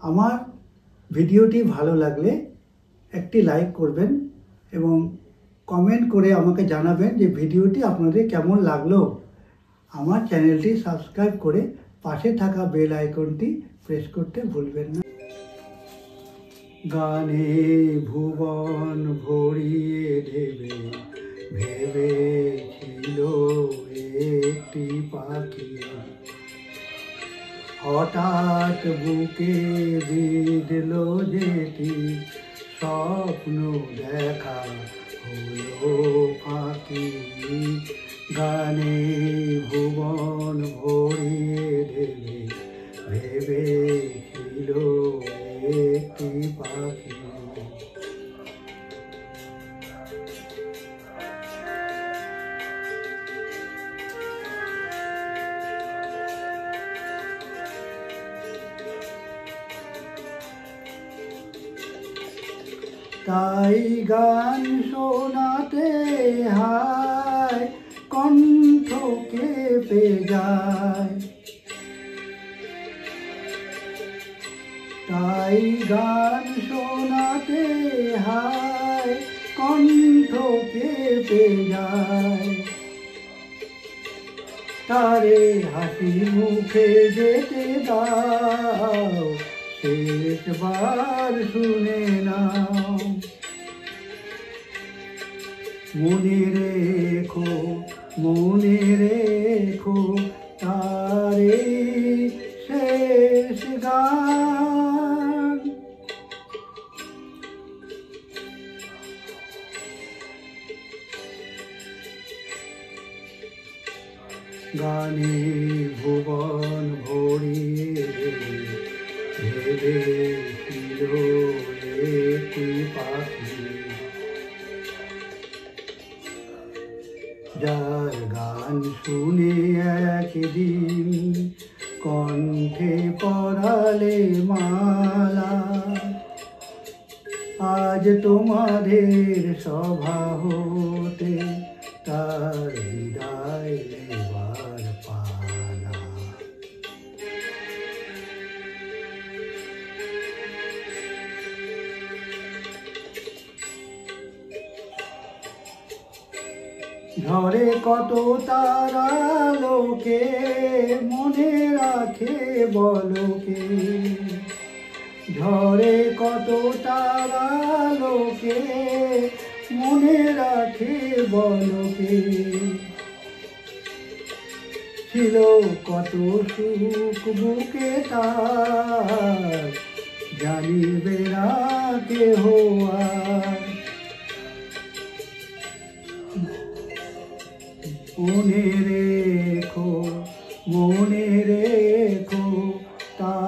আমার ভিডিওটি ভালো লাগলে একটি লাইক করবেন এবং কমেন্ট করে আমাকে জানাবেন যে ভিডিওটি আপনাদের কেমন লাগলো। আমার চ্যানেলটি সাবস্ক্রাইব করে পাশে থাকা বেল আইকনটি প্রেস করতে ভুলবেন না। গানে ভুবন ভরিয়ে দেবে ভেবেছিল একটি পাখি, হঠাৎ বুকে বিঁধল যেটি স্বপ্ন দেখা হলো ফাঁকি। গানে ভুবন ভরিয়ে দেবে ভেবেছিল একটি পাখি। তাই গান শোনাতে হায় কণ্ঠ কেঁপে যায়, তাই গান শোনাতে হায় কণ্ঠ কেঁপে যায়। তারে হাসি মুখে যেতে দাও, শেষবার শুনে নাও। মনে রেখো তারে শেষ গান। গানে ভুবন ভরিয়ে ভেবেছিল একটি পাখি, যার গান শুনে একদিন কণ্ঠে পরালে মালা। আজ তোমাদের সভা হতে তার বিদায় নেবার পালা। ঝড়ে কত তারা লোকে মনে রাখে বলো কে, ঝড়ে কত তারা লোকে মনে রাখে বলো কে। ছিল কত সুখ বুকে তার জানিবে না কেহ আর। মনে রেখো তার